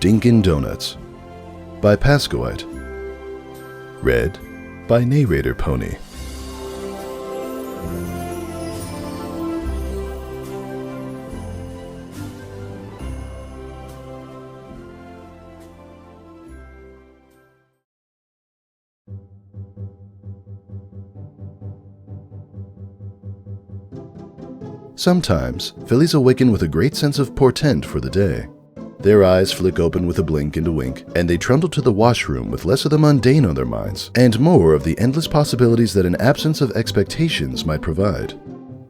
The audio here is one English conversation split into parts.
Dinkin Donuts by Pascoite. Read by Narrator Pony. Sometimes, fillies awaken with a great sense of portent for the day. Their eyes flick open with a blink and a wink, and they trundle to the washroom with less of the mundane on their minds, and more of the endless possibilities that an absence of expectations might provide.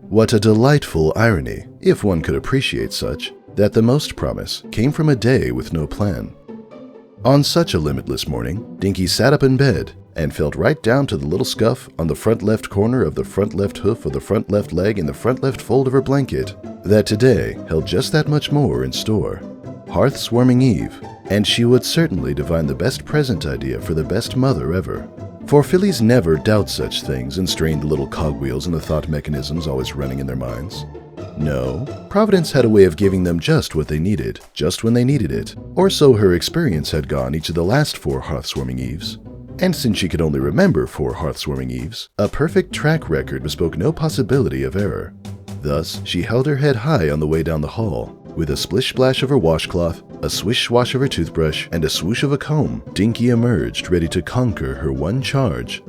What a delightful irony, if one could appreciate such, that the most promise came from a day with no plan. On such a limitless morning, Dinky sat up in bed, and felt right down to the little scuff on the front left corner of the front left hoof of the front left leg in the front left fold of her blanket, that today held just that much more in store. Hearth's warming eve, and she would certainly divine the best present idea for the best mother ever. For fillies never doubt such things and strain the little cogwheels and the thought mechanisms always running in their minds. No, Providence had a way of giving them just what they needed, just when they needed it, or so her experience had gone each of the last 4 hearth-warming eves. And since she could only remember 4 hearth-warming eves, a perfect track record bespoke no possibility of error. Thus, she held her head high on the way down the hall. With a splish-splash of her washcloth, a swish-swash of her toothbrush, and a swoosh of a comb, Dinky emerged ready to conquer her one charge.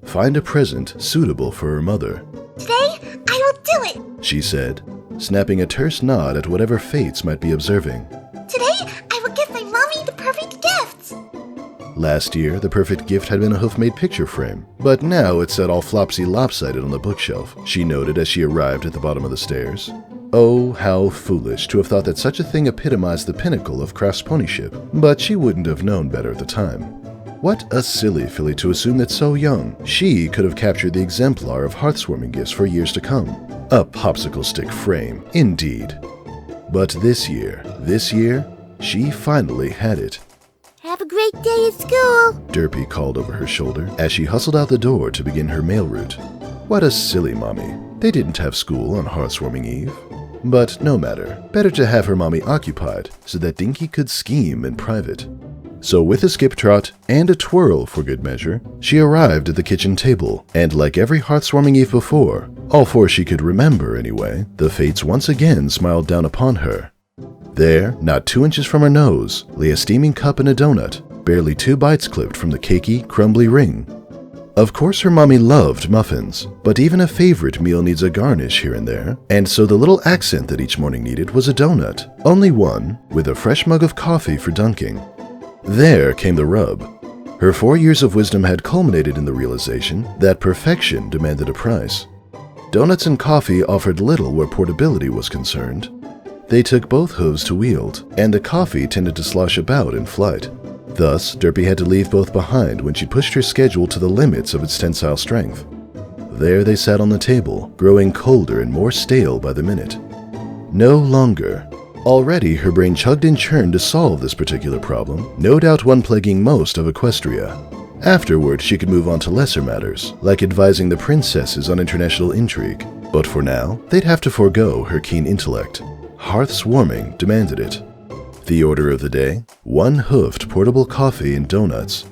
Find a present suitable for her mother. Today, I will do it, she said, snapping a terse nod at whatever fates might be observing. Today, I will give my mommy the perfect gift. Last year, the perfect gift had been a hoof-made picture frame, but now it sat all flopsy-lopsided on the bookshelf, she noted as she arrived at the bottom of the stairs. Oh, how foolish to have thought that such a thing epitomized the pinnacle of craft's ponyship, but she wouldn't have known better at the time. What a silly filly to assume that so young, she could have captured the exemplar of hearth-warming gifts for years to come. A popsicle stick frame, indeed. But this year, she finally had it. Have a great day at school, Derpy called over her shoulder as she hustled out the door to begin her mail route. What a silly mommy. They didn't have school on Hearth-warming Eve. But no matter, better to have her mommy occupied so that Dinky could scheme in private. So with a skip-trot and a twirl for good measure, she arrived at the kitchen table, and like every Hearth-warming Eve before, all 4 she could remember anyway, the fates once again smiled down upon her. There, not 2 inches from her nose, lay a steaming cup and a donut, barely 2 bites clipped from the cakey, crumbly ring. Of course her mommy loved muffins, but even a favorite meal needs a garnish here and there, and so the little accent that each morning needed was a donut, only one, with a fresh mug of coffee for dunking. There came the rub. Her 4 years of wisdom had culminated in the realization that perfection demanded a price. Donuts and coffee offered little where portability was concerned. They took both hooves to wield, and the coffee tended to slosh about in flight. Thus, Derpy had to leave both behind when she pushed her schedule to the limits of its tensile strength. There they sat on the table, growing colder and more stale by the minute. No longer. Already her brain chugged and churned to solve this particular problem, no doubt one plaguing most of Equestria. Afterward, she could move on to lesser matters, like advising the princesses on international intrigue. But for now, they'd have to forego her keen intellect. Hearth's warming demanded it. The order of the day, 1 hoofed portable coffee and donuts.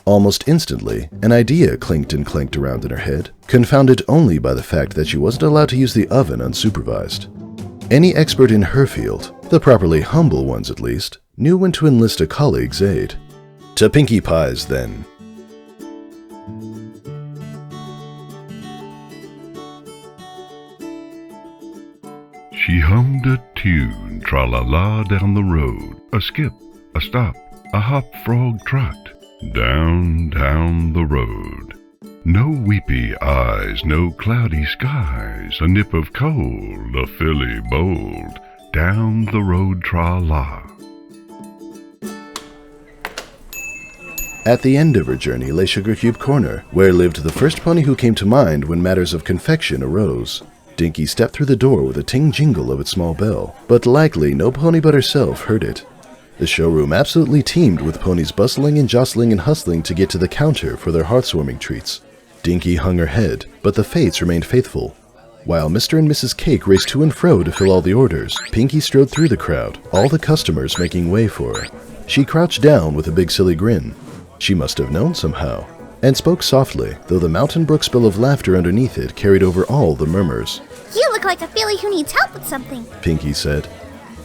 Almost instantly, an idea clinked and clanked around in her head, confounded only by the fact that she wasn't allowed to use the oven unsupervised. Any expert in her field, the properly humble ones at least, knew when to enlist a colleague's aid. To Pinkie Pies, then. She hummed a tune, tra-la-la down the road, a skip, a stop, a hop, frog, trot, down the road. No weepy eyes, no cloudy skies, a nip of cold, a filly bold, down the road tra-la. At the end of her journey lay Sugar Cube Corner, where lived the first pony who came to mind when matters of confection arose. Dinky stepped through the door with a ting-jingle of its small bell, but likely no pony but herself heard it. The showroom absolutely teemed with ponies bustling and jostling and hustling to get to the counter for their hearth-warming treats. Dinky hung her head, but the fates remained faithful. While Mr. and Mrs. Cake raced to and fro to fill all the orders, Pinky strode through the crowd, all the customers making way for her. She crouched down with a big silly grin. She must have known somehow, and spoke softly, though the mountain brook spill of laughter underneath it carried over all the murmurs. You look like a filly who needs help with something. Pinky said.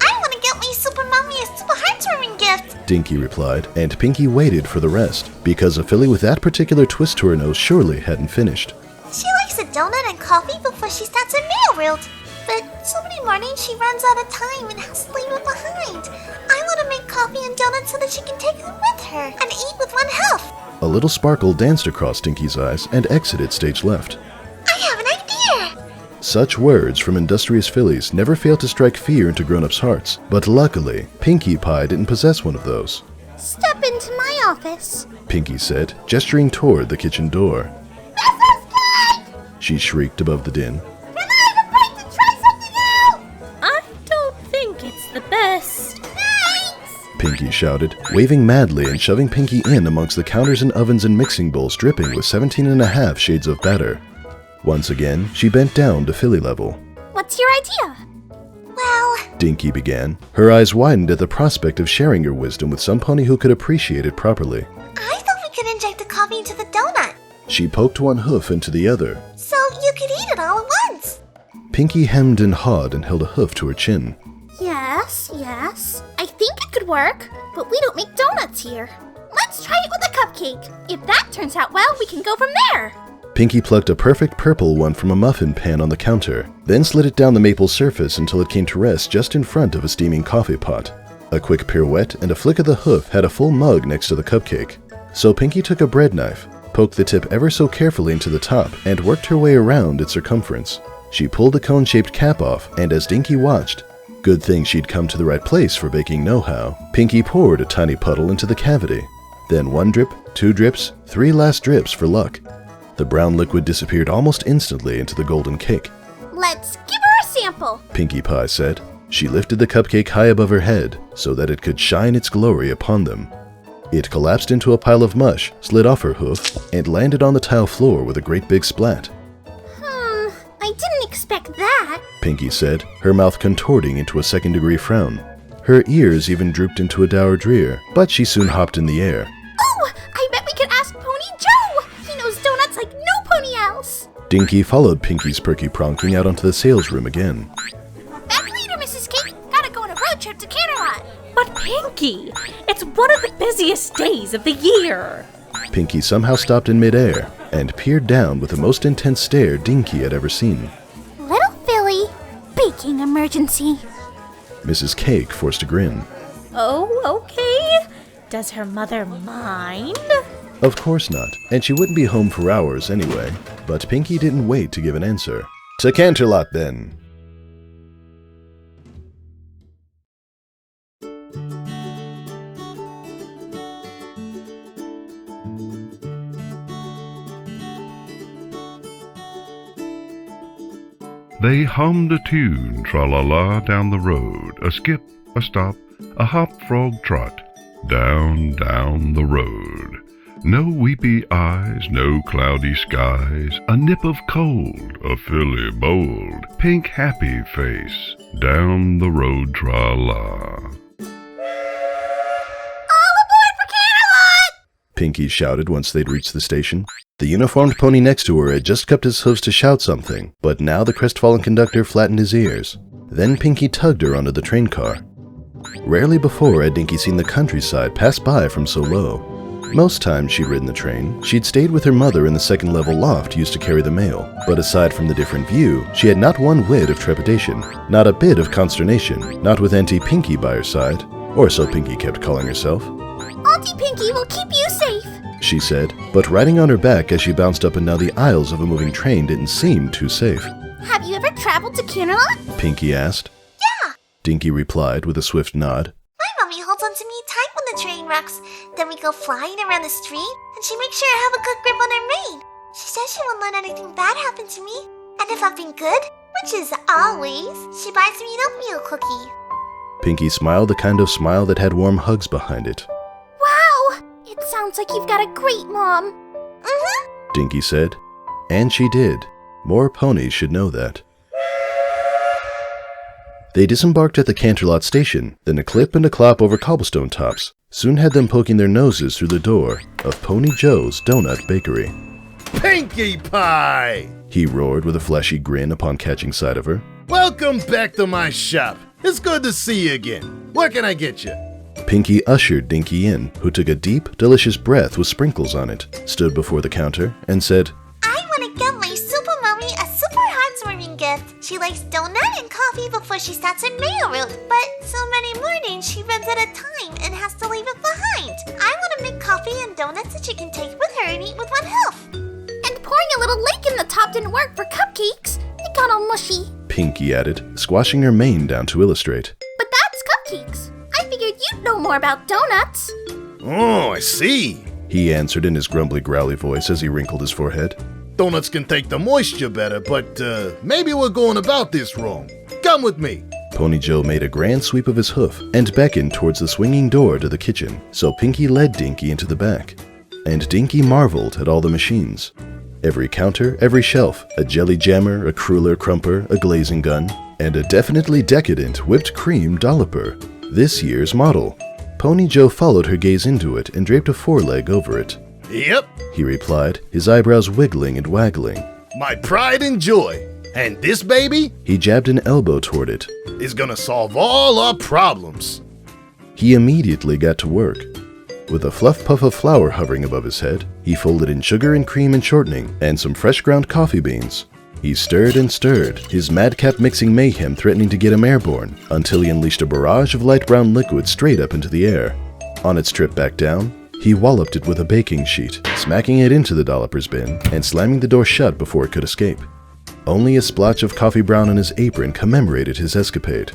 I want to get my super mommy a super heartwarming gift. Dinky replied, and Pinky waited for the rest, because a filly with that particular twist to her nose surely hadn't finished. She likes a donut and coffee before she starts her mail route. But so many mornings she runs out of time and has to leave it behind. I want to make coffee and donuts so that she can take them with her and eat with one hoof. A little sparkle danced across Dinky's eyes and exited stage left. I have an idea. Such words from industrious fillies never fail to strike fear into grown-ups' hearts, but luckily, Pinkie Pie didn't possess one of those. Step into my office, Pinky said, gesturing toward the kitchen door. Mrs. Cake! She shrieked above the din. Can I have a break to try something out? I don't think it's the best. Thanks! Pinky shouted, waving madly and shoving Pinky in amongst the counters and ovens and mixing bowls dripping with 17.5 shades of batter. Once again, she bent down to filly level. What's your idea? Well, Dinky began. Her eyes widened at the prospect of sharing her wisdom with some pony who could appreciate it properly. I thought we could inject the coffee into the donut, She poked one hoof into the other. so you could eat it all at once. Pinky hemmed and hawed and held a hoof to her chin. Yes. I think it could work, but we don't make donuts here. Let's try it with a cupcake. If that turns out well, we can go from there. Pinky plucked a perfect purple one from a muffin pan on the counter, then slid it down the maple surface until it came to rest just in front of a steaming coffee pot. A quick pirouette and a flick of the hoof had a full mug next to the cupcake. So Pinky took a bread knife, poked the tip ever so carefully into the top, and worked her way around its circumference. She pulled the cone-shaped cap off, and as Dinky watched, good thing she'd come to the right place for baking know-how, Pinky poured a tiny puddle into the cavity. Then 1 drip, 2 drips, 3 last drips for luck. The brown liquid disappeared almost instantly into the golden cake. Let's give her a sample. Pinkie Pie said. She lifted the cupcake high above her head so that it could shine its glory upon them. It collapsed into a pile of mush, slid off her hoof, and landed on the tile floor with a great big splat. I didn't expect that. Pinky said, her mouth contorting into a second-degree frown. Her ears even drooped into a dour dreer, but she soon hopped in the air. Oh, I bet we could ask Pony Joe. He knows donuts like no pony else. Dinky followed Pinky's perky pronking out onto the sales room again. Back later, Mrs. Cake. Gotta go on a road trip to Canterlot. But Pinky, it's one of the busiest days of the year. Pinky somehow stopped in midair and peered down with the most intense stare Dinky had ever seen. Little Philly, baking emergency. Mrs. Cake forced a grin. Oh, okay. Does her mother mind? Of course not, and she wouldn't be home for hours anyway. But Pinky didn't wait to give an answer. To Canterlot, then! They hummed a tune, tra-la-la, down the road, a skip, a stop, a hop, frog, trot, down the road. No weepy eyes, no cloudy skies, a nip of cold, a filly bold, pink happy face, down the road, tra-la. All aboard for Canterlot! Pinky shouted once they'd reached the station. The uniformed pony next to her had just cupped his hooves to shout something, but now the crestfallen conductor flattened his ears. Then Pinky tugged her onto the train car. Rarely before had Dinky seen the countryside pass by from so low. Most times she'd ridden the train, she'd stayed with her mother in the second-level loft used to carry the mail. But aside from the different view, she had not one whit of trepidation, not a bit of consternation, not with Auntie Pinky by her side, or so Pinky kept calling herself. Auntie Pinky will keep you safe. She said, but riding on her back as she bounced up and down the aisles of a moving train didn't seem too safe. Have you ever traveled to Canterlot? Pinky asked. Yeah. Dinky replied with a swift nod. My mommy holds onto me tight when the train rocks. Then we go flying around the street, and she makes sure I have a good grip on her mane. She says she won't let anything bad happen to me. And if I've been good, which is always, she buys me an oatmeal cookie. Pinky smiled the kind of smile that had warm hugs behind it. Wow! It sounds like you've got a great mom. Mm-hmm. Dinky said. And she did. More ponies should know that. They disembarked at the Canterlot station, then a clip and a clop over cobblestone tops soon had them poking their noses through the door of Pony Joe's Donut Bakery. Pinkie Pie! He roared with a fleshy grin upon catching sight of her. Welcome back to my shop. It's good to see you again. What can I get you? Pinkie ushered Dinky in, who took a deep, delicious breath with sprinkles on it, stood before the counter, and said, I want to get my super mommy a super heartwarming gift. She likes donut and coffee before she starts her mail route, but so many mornings she runs out of time and has to leave it behind. I want to make coffee and donuts that she can take with her and eat with one hoof. And pouring a little lake in the top didn't work for cupcakes. They got all mushy. Pinkie added, squashing her mane down to illustrate. But that's cupcakes. I figured you'd know more about donuts. Oh, I see. He answered in his grumbly growly voice as he wrinkled his forehead. Donuts can take the moisture better, but maybe we're going about this wrong. Come with me. Pony Joe made a grand sweep of his hoof and beckoned towards the swinging door to the kitchen, so Pinkie led Dinky into the back. And Dinky marveled at all the machines. Every counter, every shelf, a jelly jammer, a cruller crumper, a glazing gun, and a definitely decadent whipped cream dolloper. This year's model. Pony Joe followed her gaze into it and draped a foreleg over it. Yep, He replied, his eyebrows wiggling and waggling. my pride and joy. And this baby He jabbed an elbow toward it. is gonna solve all our problems. He immediately got to work. With a fluff puff of flour hovering above his head, he folded in sugar and cream and shortening, and some fresh ground coffee beans. He stirred and stirred, his madcap mixing mayhem threatening to get him airborne, until he unleashed a barrage of light brown liquid straight up into the air. On its trip back down, he walloped it with a baking sheet, smacking it into the dolloper's bin, and slamming the door shut before it could escape. Only a splotch of coffee brown on his apron commemorated his escapade.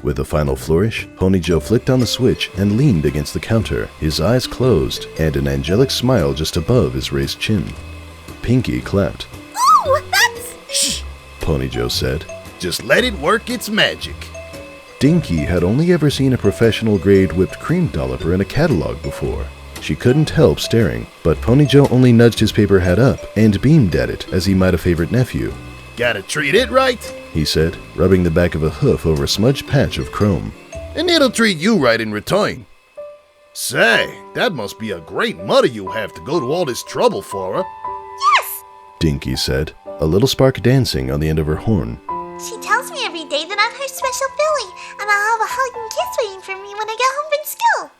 With a final flourish, Pony Joe flicked on the switch and leaned against the counter, his eyes closed, and an angelic smile just above his raised chin. Pinkie clapped. Ooh, that's... Shh, Pony Joe said. just let it work its magic. Dinky had only ever seen a professional-grade whipped cream dolloper in a catalog before. She couldn't help staring, but Pony Joe only nudged his paper hat up and beamed at it as he might a favorite nephew. Gotta treat it right, He said, rubbing the back of a hoof over a smudged patch of chrome. and it'll treat you right in return. Say, that must be a great mother you have to go to all this trouble for her. Yes! Dinky said, a little spark dancing on the end of her horn. She tells me every day that I'm her special filly, and I'll have a hug and kiss waiting for me when I get home from school.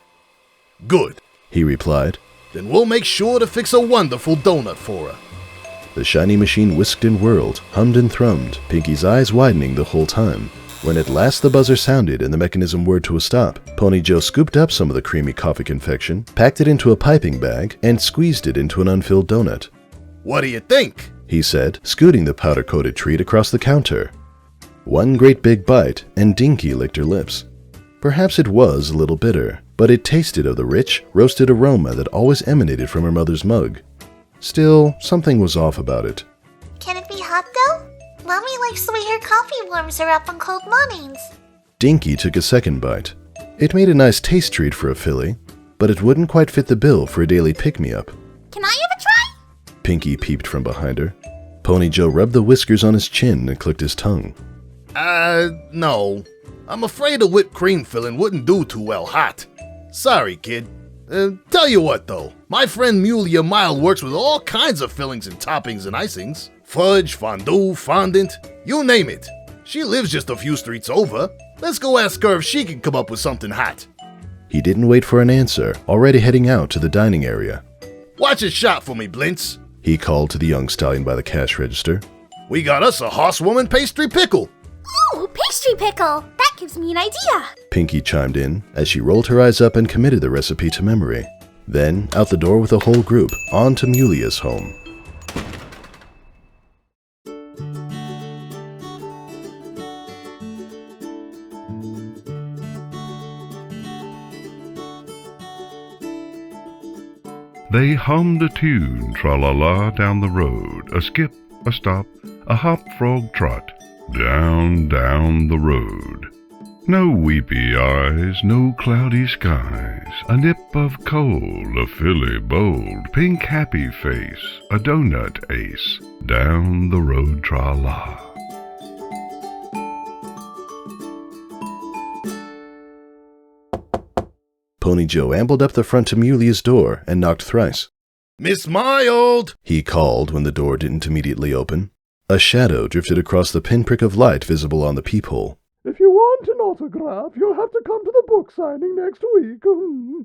Good. He replied. Then we'll make sure to fix a wonderful donut for her. The shiny machine whisked and whirled, hummed and thrummed, Pinky's eyes widening the whole time. When at last the buzzer sounded and the mechanism whirred to a stop, Pony Joe scooped up some of the creamy coffee confection, packed it into a piping bag, and squeezed it into an unfilled donut. What do you think? He said, scooting the powder-coated treat across the counter. One great big bite, and Dinky licked her lips. Perhaps it was a little bitter, but it tasted of the rich, roasted aroma that always emanated from her mother's mug. Still, something was off about it. Can it be hot though? Mommy likes the way her coffee warms her up on cold mornings. Dinky took a second bite. It made a nice taste treat for a filly, but it wouldn't quite fit the bill for a daily pick-me-up. Can I have a try? Pinky peeped from behind her. Pony Joe rubbed the whiskers on his chin and clicked his tongue. No. I'm afraid a whipped cream filling wouldn't do too well hot. Sorry, kid. Tell you what, though. My friend Mulia Mild works with all kinds of fillings and toppings and icings. Fudge, fondue, fondant, you name it. She lives just a few streets over. Let's go ask her if she can come up with something hot. He didn't wait for an answer, already heading out to the dining area. Watch it shop for me, Blintz. He called to the young stallion by the cash register. We got us a horsewoman pastry pickle. Ooh, pastry pickle. That gives me an idea. Pinky chimed in as she rolled her eyes up and committed the recipe to memory. Then, out the door with the whole group, on to Mulia's home. They hummed a tune, tra-la-la, down the road, a skip, a stop, a hop, frog, trot, down, down the road. No weepy eyes, no cloudy skies, a nip of coal, a filly bold, pink happy face, a donut ace, down the road, tra-la. Pony Joe ambled up the front to Mulia's door and knocked thrice. Miss Mild! He called when the door didn't immediately open. A shadow drifted across the pinprick of light visible on the peephole. If you want an autograph, you'll have to come to the book signing next week.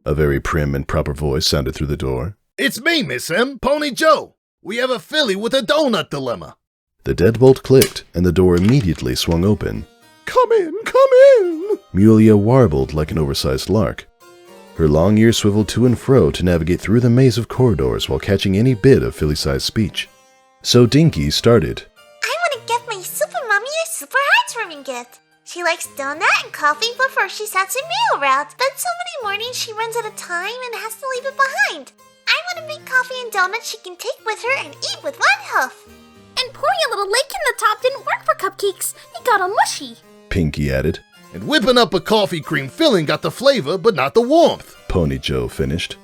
A very prim and proper voice sounded through the door. It's me, Miss M, Pony Joe. We have a filly with a donut dilemma. The deadbolt clicked, and the door immediately swung open. Come in, come in! Mulia warbled like an oversized lark. Her long ears swiveled to and fro to navigate through the maze of corridors while catching any bit of filly-sized speech. So Dinky started. I want to give my super mommy a super heartwarming gift. She likes donut and coffee before she sets her meal route, but so many mornings she runs out of time and has to leave it behind. I want to make coffee and donuts she can take with her and eat with one hoof. And pouring a little lake in the top didn't work for cupcakes. It got all mushy. Pinky added. And whipping up a coffee cream filling got the flavor but not the warmth. Pony Joe finished.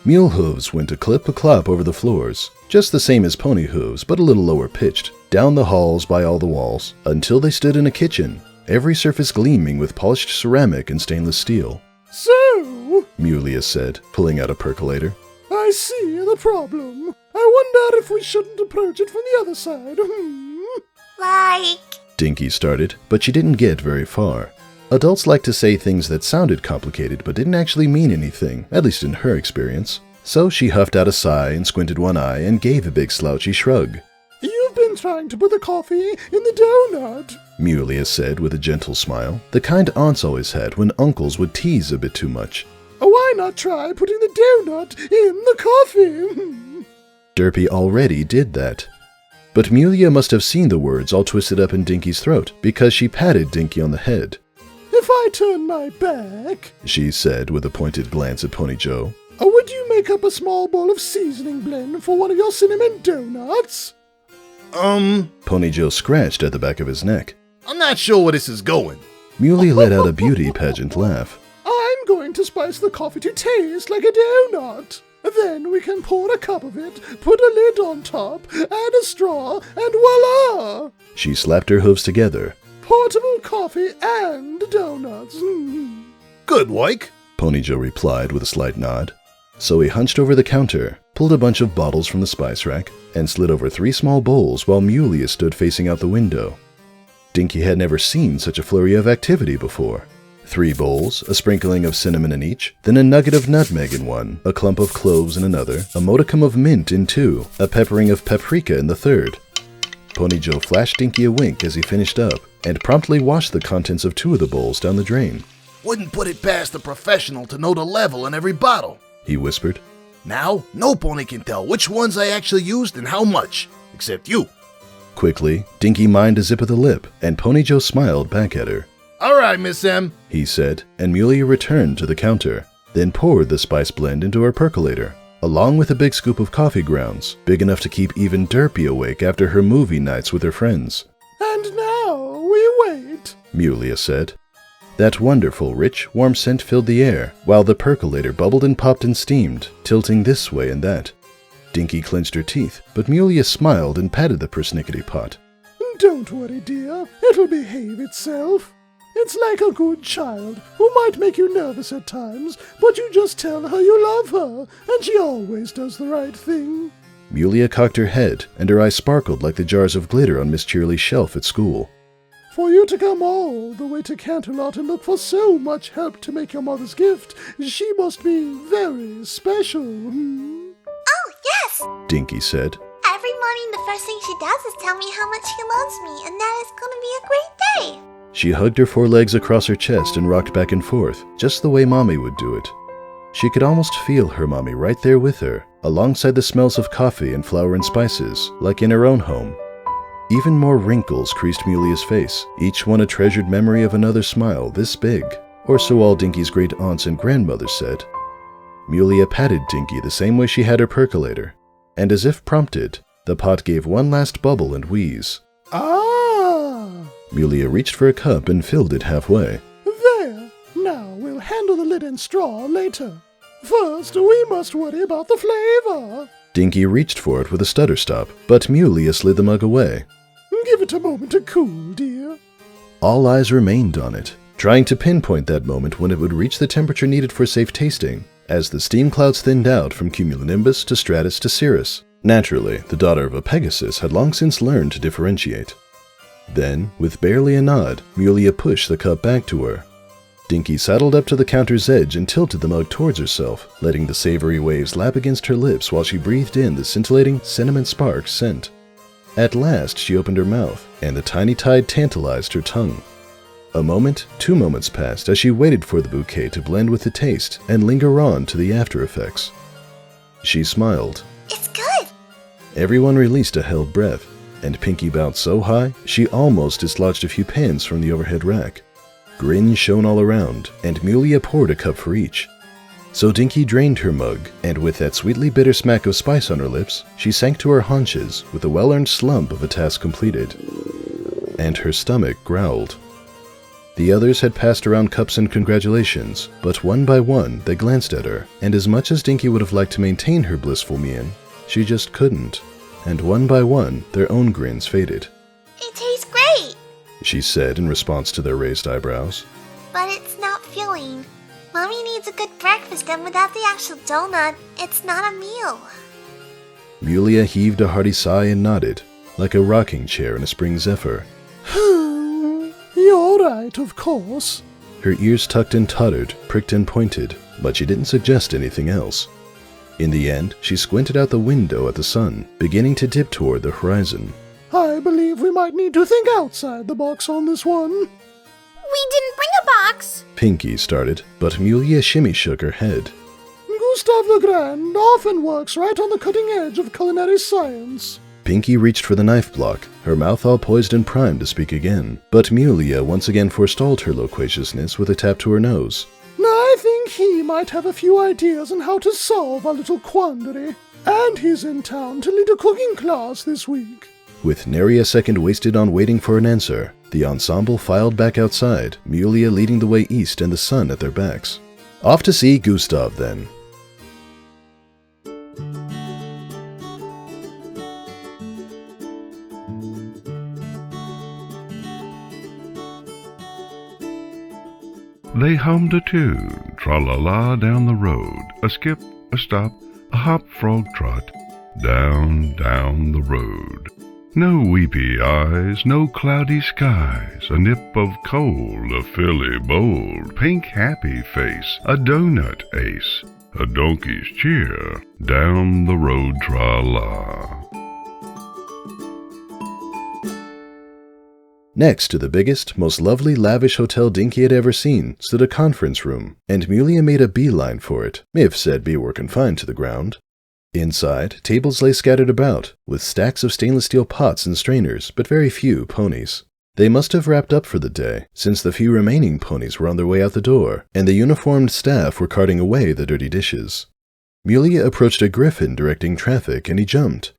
Mule Hooves went a clip-a-clop over the floors, just the same as Pony Hooves, but a little lower pitched, down the halls by all the walls, until they stood in a kitchen, every surface gleaming with polished ceramic and stainless steel. So, Mulia said, pulling out a percolator. I see the problem. I wonder if we shouldn't approach it from the other side. Like... Dinky started, but she didn't get very far. Adults like to say things that sounded complicated but didn't actually mean anything, at least in her experience. So she huffed out a sigh and squinted one eye and gave a big slouchy shrug. You've been trying to put the coffee in the donut, Mulia said with a gentle smile, the kind aunts always had when uncles would tease a bit too much. Why not try putting the donut in the coffee? Derpy already did that. But Mulia must have seen the words all twisted up in Dinky's throat, because she patted Dinky on the head. If I turn my back, she said with a pointed glance at Pony Joe, would you make up a small bowl of seasoning blend for one of your cinnamon donuts? Pony Joe scratched at the back of his neck. I'm not sure where this is going. Muley let out a beauty pageant laugh. I'm going to spice the coffee to taste like a donut. Then we can pour a cup of it, put a lid on top, add a straw, and voila! She slapped her hooves together. Portable coffee and donuts. Good work, Pony Joe replied with a slight nod. So he hunched over the counter, pulled a bunch of bottles from the spice rack, and slid over 3 small bowls while Mulia stood facing out the window. Dinky had never seen such a flurry of activity before. 3 bowls, a sprinkling of cinnamon in each, then a nugget of nutmeg in one, a clump of cloves in another, a modicum of mint in 2, a peppering of paprika in the 3rd. Pony Joe flashed Dinky a wink as he finished up, and promptly washed the contents of 2 of the bowls down the drain. Wouldn't put it past a professional to know the level in every bottle, he whispered. Now, no pony can tell which ones I actually used and how much, except you. Quickly, Dinky mined a zip of the lip, and Pony Joe smiled back at her. All right, Miss M, he said, and Mulia returned to the counter, then poured the spice blend into her percolator, along with a big scoop of coffee grounds, big enough to keep even Derpy awake after her movie nights with her friends. And now we wait, Mulia said. That wonderful, rich, warm scent filled the air, while the percolator bubbled and popped and steamed, tilting this way and that. Dinky clenched her teeth, but Mulia smiled and patted the persnickety pot. Don't worry, dear. It'll behave itself. It's like a good child who might make you nervous at times, but you just tell her you love her, and she always does the right thing. Mulia cocked her head, and her eyes sparkled like the jars of glitter on Miss Cheerly's shelf at school. For you to come all the way to Canterlot and look for so much help to make your mother's gift, she must be very special. Oh, yes! Dinky said. Every morning the first thing she does is tell me how much she loves me, and that it's gonna be a great day. She hugged her 4 legs across her chest and rocked back and forth, just the way Mommy would do it. She could almost feel her Mommy right there with her, alongside the smells of coffee and flour and spices, like in her own home. Even more wrinkles creased Mulia's face, each one a treasured memory of another smile this big, or so all Dinky's great aunts and grandmothers said. Mulia patted Dinky the same way she had her percolator, and as if prompted, the pot gave one last bubble and wheeze. Ah! Mulia reached for a cup and filled it halfway. There! Now we'll handle the lid and straw later. First, we must worry about the flavor. Dinky reached for it with a stutter stop, but Mulia slid the mug away. Give it a moment to cool, dear. All eyes remained on it, trying to pinpoint that moment when it would reach the temperature needed for safe tasting, as the steam clouds thinned out from cumulonimbus to stratus to cirrus. Naturally, the daughter of a Pegasus had long since learned to differentiate. Then, with barely a nod, Mulia pushed the cup back to her. Dinky sidled up to the counter's edge and tilted the mug towards herself, letting the savory waves lap against her lips while she breathed in the scintillating cinnamon spark scent. At last, she opened her mouth, and the tiny tide tantalized her tongue. A moment, 2 moments passed as she waited for the bouquet to blend with the taste and linger on to the after effects. She smiled. It's good. Everyone released a held breath, and Pinky bounced so high she almost dislodged a few pans from the overhead rack. Grins shone all around, and Mulia poured a cup for each. So Dinky drained her mug, and with that sweetly bitter smack of spice on her lips, she sank to her haunches with a well-earned slump of a task completed. And her stomach growled. The others had passed around cups and congratulations, but one by one they glanced at her, and as much as Dinky would have liked to maintain her blissful mien, she just couldn't. And one by one, their own grins faded. It tastes great. She said in response to their raised eyebrows. But it's not filling. Mommy needs a good breakfast, and without the actual donut, it's not a meal. Mulia heaved a hearty sigh and nodded, like a rocking chair in a spring zephyr. You're right, of course. Her ears tucked and tottered, pricked and pointed, but she didn't suggest anything else. In the end, she squinted out the window at the sun, beginning to dip toward the horizon. I believe we might need to think outside the box on this one. We didn't bring a box. Pinky started, but Mulia shimmy shook her head. Gustave the Grande often works right on the cutting edge of culinary science. Pinky reached for the knife block, her mouth all poised and primed to speak again, but Mulia once again forestalled her loquaciousness with a tap to her nose. I think he might have a few ideas on how to solve our little quandary. And he's in town to lead a cooking class this week. With nary a second wasted on waiting for an answer, the ensemble filed back outside, Mulia leading the way east and the sun at their backs. Off to see Gustave, then. They hummed a tune, tra-la-la down the road, a skip, a stop, a hop, frog, trot, down, down the road. No weepy eyes, no cloudy skies, a nip of cold, a filly bold, pink happy face, a donut ace, a donkey's cheer, down the road tra-la. Next to the biggest, most lovely, lavish hotel Dinky had ever seen stood a conference room, and Mulia made a beeline for it, if said bee were confined to the ground. Inside, tables lay scattered about, with stacks of stainless steel pots and strainers, but very few ponies. They must have wrapped up for the day, since the few remaining ponies were on their way out the door, and the uniformed staff were carting away the dirty dishes. Mulia approached a griffin directing traffic, and he jumped.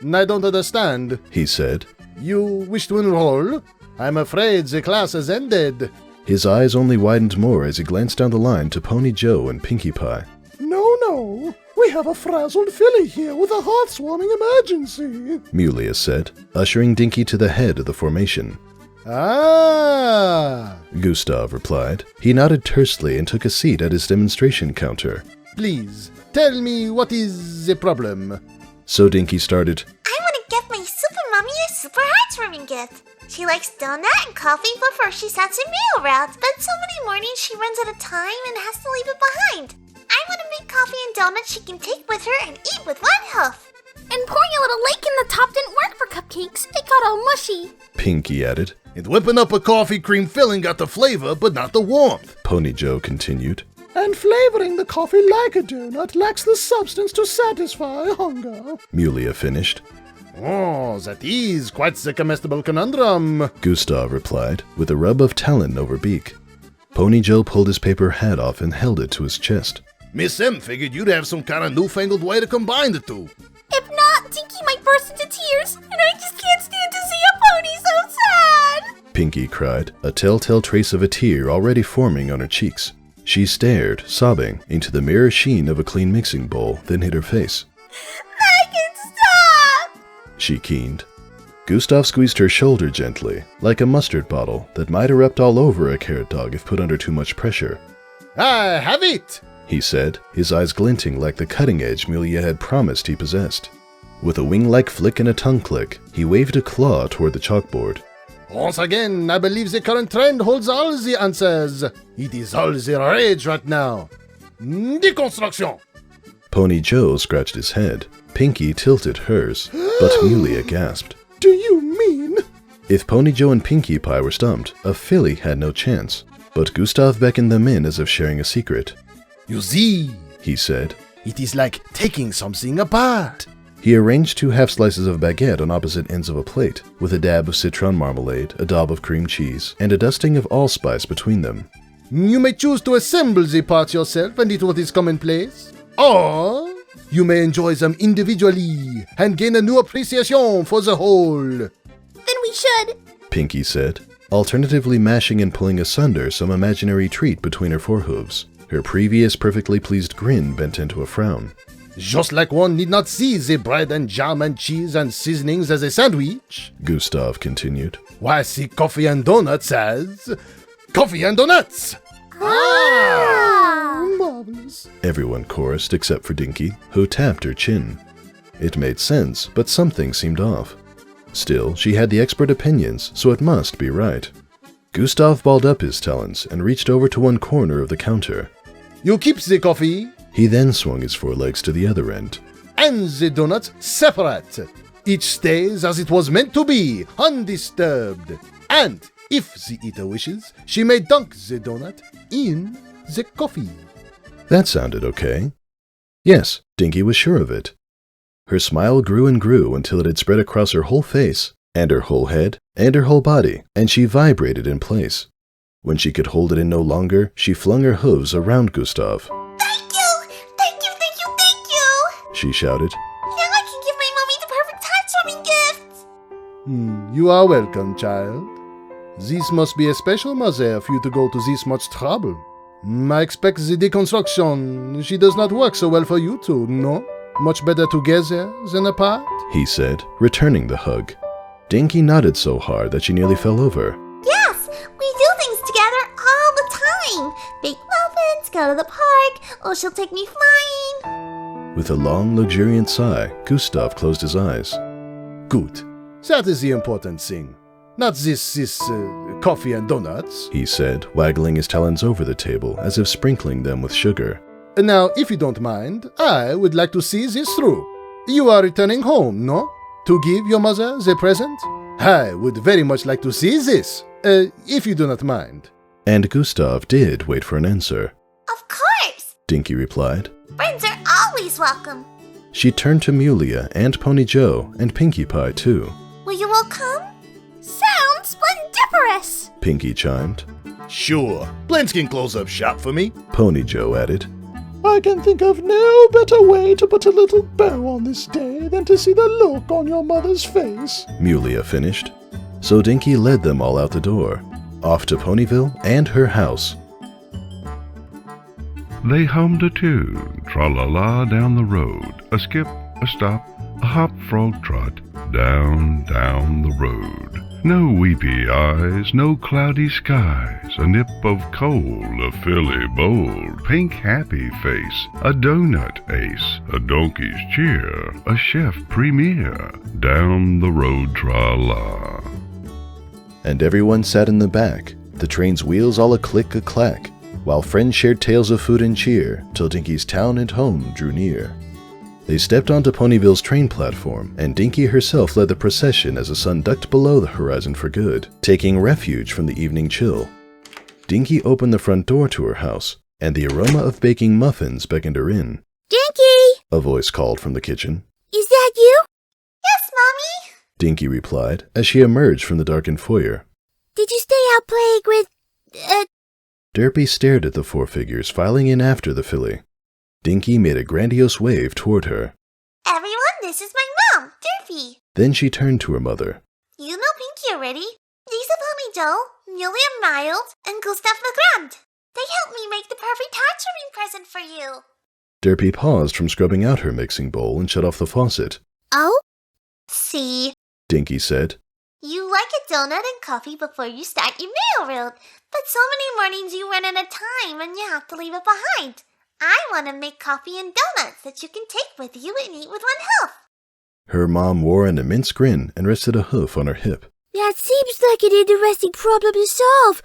I don't understand, He said. You wish to enroll? I'm afraid the class has ended. His eyes only widened more as he glanced down the line to Pony Joe and Pinkie Pie. No. We have a frazzled filly here with a hearth-warming emergency, Mulia said, ushering Dinky to the head of the formation. Ah! Gustave replied. He nodded tersely and took a seat at his demonstration counter. Please, tell me what is the problem. So Dinky started. I want to give my super mommy a super heartwarming gift. She likes donut and coffee before she starts her meal route, but so many mornings she runs out of time and has to leave it behind. I want to make coffee and donuts she can take with her and eat with one hoof. And pouring a little lake in the top didn't work for cupcakes. It got all mushy. Pinky added. And whipping up a coffee cream filling got the flavor, but not the warmth. Pony Joe continued. And flavoring the coffee like a donut lacks the substance to satisfy hunger. Mulia finished. Oh, that is quite the comestible conundrum, Gustave replied, with a rub of talon over beak. Pony Joe pulled his paper hat off and held it to his chest. Miss M figured you'd have some kind of newfangled way to combine the two. If not, Dinky might burst into tears, and I just can't stand to see a pony so sad. Pinky cried, a telltale trace of a tear already forming on her cheeks. She stared, sobbing, into the mirror sheen of a clean mixing bowl, then hid her face. I can stop! She keened. Gustave squeezed her shoulder gently, like a mustard bottle that might erupt all over a carrot dog if put under too much pressure. I have it! He said, his eyes glinting like the cutting edge Mulia had promised he possessed. With a wing-like flick and a tongue click, he waved a claw toward the chalkboard. Once again, I believe the current trend holds all the answers. It is all the rage right now. Deconstruction! Pony Joe scratched his head. Pinky tilted hers, but Mulia gasped. Do you mean? If Pony Joe and Pinkie Pie were stumped, a filly had no chance. But Gustave beckoned them in as if sharing a secret. You see, He said. it is like taking something apart. He arranged 2 half slices of baguette on opposite ends of a plate, with a dab of citron marmalade, a daub of cream cheese, and a dusting of allspice between them. You may choose to assemble the parts yourself and eat what is commonplace, or you may enjoy them individually and gain a new appreciation for the whole. Then we should. Pinky said, alternatively mashing and pulling asunder some imaginary treat between her forehooves. Her previous perfectly pleased grin bent into a frown. Just like one need not see the bread and jam and cheese and seasonings as a sandwich, Gustave continued. why see coffee and donuts as coffee and donuts? Marvelous. Everyone chorused except for Dinky, who tapped her chin. It made sense, but something seemed off. Still, she had the expert opinions, so it must be right. Gustave balled up his talons and reached over to one corner of the counter. You keep the coffee He then swung his forelegs to the other end. and the donuts separate. Each stays as it was meant to be, undisturbed. And if the eater wishes, she may dunk the donut in the coffee. That sounded okay. Yes, Dinky was sure of it. Her smile grew and grew until it had spread across her whole face, and her whole head, and her whole body, and she vibrated in place. When she could hold it in no longer, she flung her hooves around Gustave. Thank you! Thank you, thank you, thank you! She shouted. Now I can give my mommy the perfect heartwarming gift! You are welcome, child. This must be a special mother for you to go to this much trouble. I expect the deconstruction, she does not work so well for you two, no? Much better together than apart? He said, returning the hug. Dinky nodded so hard that she nearly fell over. Yes, we do things together all the time. Bake muffins, go to the park, or she'll take me flying. With a long, luxuriant sigh, Gustave closed his eyes. Good. That is the important thing. Not this coffee and donuts. He said, waggling his talons over the table as if sprinkling them with sugar. Now, if you don't mind, I would like to see this through. You are returning home, no? To give your mother the present? I would very much like to see this, if you do not mind. And Gustave did wait for an answer. Of course! Dinky replied. Friends are always welcome. She turned to Mulia and Pony Joe and Pinkie Pie too. Will you all come? Sounds splendiferous. Pinky chimed. Sure. Blends can close up shop for me. Pony Joe added. I can think of no better way to put a little bow on this day than to see the look on your mother's face. Mulia finished. So Dinky led them all out the door, off to Ponyville and her house. They hummed a tune, tra-la-la down the road, a skip, a stop, a hop, frog, trot, down, down the road. No weepy eyes, no cloudy skies, a nip of coal, a filly bold, pink happy face, a donut ace, a donkey's cheer, a chef premier, down the road tra-la. And everyone sat in the back, the train's wheels all a-click-a-clack, while friends shared tales of food and cheer, till Dinky's town and home drew near. They stepped onto Ponyville's train platform, and Dinky herself led the procession as the sun ducked below the horizon for good, taking refuge from the evening chill. Dinky opened the front door to her house, and the aroma of baking muffins beckoned her in. Dinky! A voice called from the kitchen. Is that you? Yes, Mommy? Dinky replied as she emerged from the darkened foyer. Did you stay out playing with... Derpy stared at the 4 figures filing in after the filly. Dinky made a grandiose wave toward her. Everyone, this is my mom, Derpy. Then she turned to her mother. You know Pinky already. These are Pony Joe, Mulia Mild, and Gustave Grande. They helped me make the perfect heartwarming present for you. Derpy paused from scrubbing out her mixing bowl and shut off the faucet. Oh? See, Dinky said. You like a donut and coffee before you start your mail route, but so many mornings you run out of time and you have to leave it behind. I want to make coffee and donuts that you can take with you and eat with one hoof. Her mom wore an immense grin and rested a hoof on her hip. That seems like an interesting problem to solve.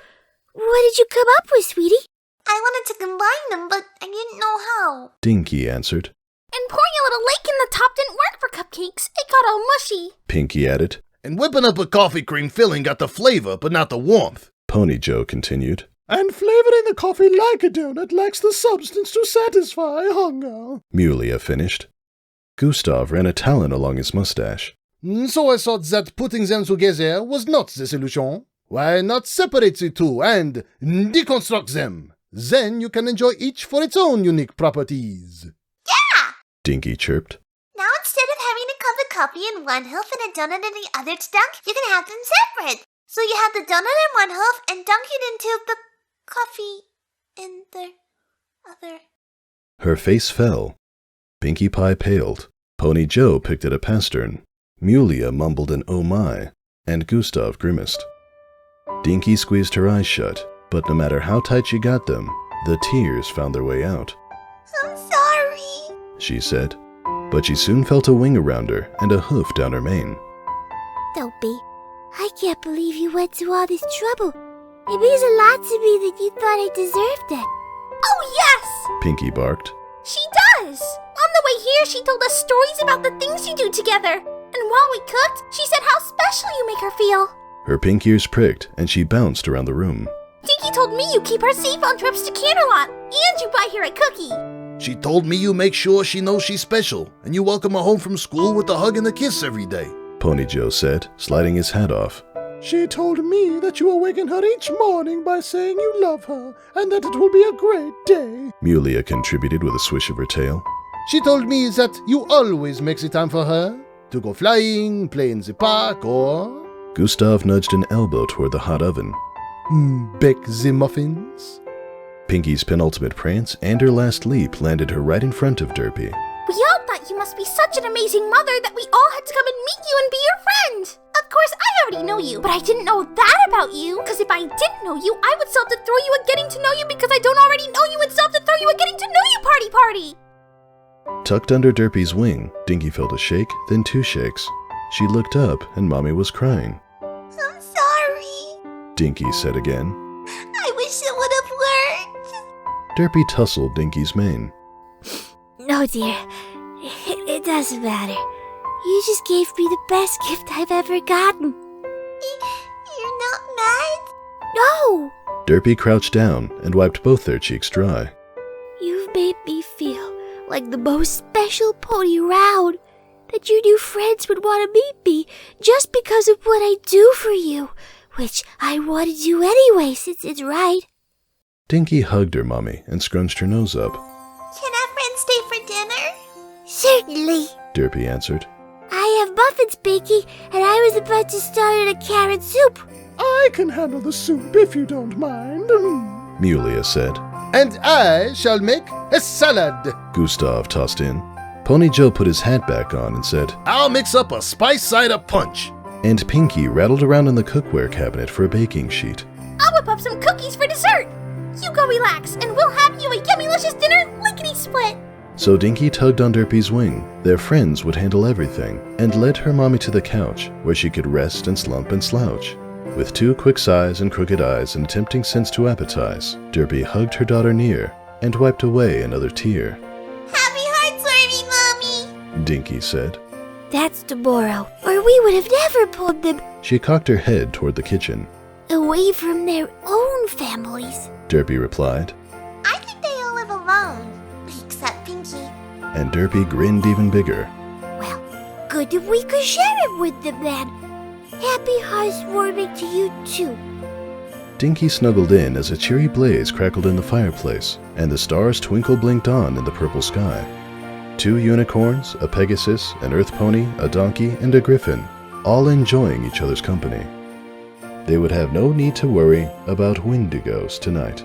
What did you come up with, sweetie? I wanted to combine them, but I didn't know how. Dinky answered. And pouring a little lake in the top didn't work for cupcakes. It got all mushy. Pinky added. And whipping up a coffee cream filling got the flavor, but not the warmth. Pony Joe continued. And flavoring the coffee like a donut lacks the substance to satisfy hunger. Mulia finished. Gustave ran a talon along his mustache. So I thought that putting them together was not the solution. Why not separate the two and deconstruct them? Then you can enjoy each for its own unique properties. Yeah! Dinky chirped. Now instead of having a cup of coffee in one hoof and a donut in the other to dunk, you can have them separate. So you have the donut in one hoof and dunk it into the coffee in the other. Her face fell. Pinkie Pie paled. Pony Joe picked at a pastern. Mulia mumbled an oh my, and Gustave grimaced. Dinky squeezed her eyes shut, but no matter how tight she got them, the tears found their way out. I'm sorry, she said, but she soon felt a wing around her and a hoof down her mane. Dopey, I can't believe you went to all this trouble. It means a lot to me that you thought I deserved it. Oh, yes! Pinky barked. She does! On the way here, she told us stories about the things you do together. And while we cooked, she said how special you make her feel. Her pink ears pricked, and she bounced around the room. Dinky told me you keep her safe on trips to Canterlot, and you buy her a cookie. She told me you make sure she knows she's special, and you welcome her home from school with a hug and a kiss every day. Pony Joe said, sliding his hat off. She told me that you awaken her each morning by saying you love her, and that it will be a great day. Mulia contributed with a swish of her tail. She told me that you always make the time for her, to go flying, play in the park, or... Gustave nudged an elbow toward the hot oven. Bake the muffins. Pinky's penultimate prance and her last leap landed her right in front of Derpy. We all thought you must be such an amazing mother that we all had to come and meet you and be your friend. Of course, I already know you, but I didn't know that about you. Because if I didn't know you, I would still have to throw you a getting to know you because I don't already know you and still have to throw you a getting to know you party. Tucked under Derpy's wing, Dinky felt a shake, then two shakes. She looked up, and Mommy was crying. I'm sorry, Dinky said again. I wish it would have worked. Derpy tousled Dinky's mane. No, dear. It doesn't matter. You just gave me the best gift I've ever gotten. You're not mad? No! Derpy crouched down and wiped both their cheeks dry. You've made me feel like the most special pony around. That your new friends would want to meet me just because of what I do for you, which I want to do anyway since it's right. Dinky hugged her mommy and scrunched her nose up. Can our friends stay for dinner? Certainly, Derpy answered. I have muffins, Pinky, and I was about to start in a carrot soup. I can handle the soup if you don't mind. Mulia said. And I shall make a salad, Gustave tossed in. Pony Joe put his hat back on and said, I'll mix up a spice cider punch. And Pinky rattled around in the cookware cabinet for a baking sheet. I'll whip up some cookies for dessert. You go relax, and we'll have you a yummy-licious dinner lickety-split. So Dinky tugged on Derpy's wing. Their friends would handle everything, and led her mommy to the couch, where she could rest and slump and slouch. With two quick sighs and crooked eyes and tempting sense to appetize, Derpy hugged her daughter near and wiped away another tear. Happy hearts, Mommy, Dinky said. That's tomorrow, or we would have never pulled them She cocked her head toward the kitchen. away from their own families. Derpy replied, I think they all live alone, except Pinky. and Derpy grinned even bigger. Well, good that we could share it with them then. Happy housewarming to you too. Dinky snuggled in as a cheery blaze crackled in the fireplace, and the stars twinkle-blinked on in the purple sky. 2 unicorns, a pegasus, an earth pony, a donkey, and a griffin, all enjoying each other's company. They would have no need to worry about Wendigos tonight.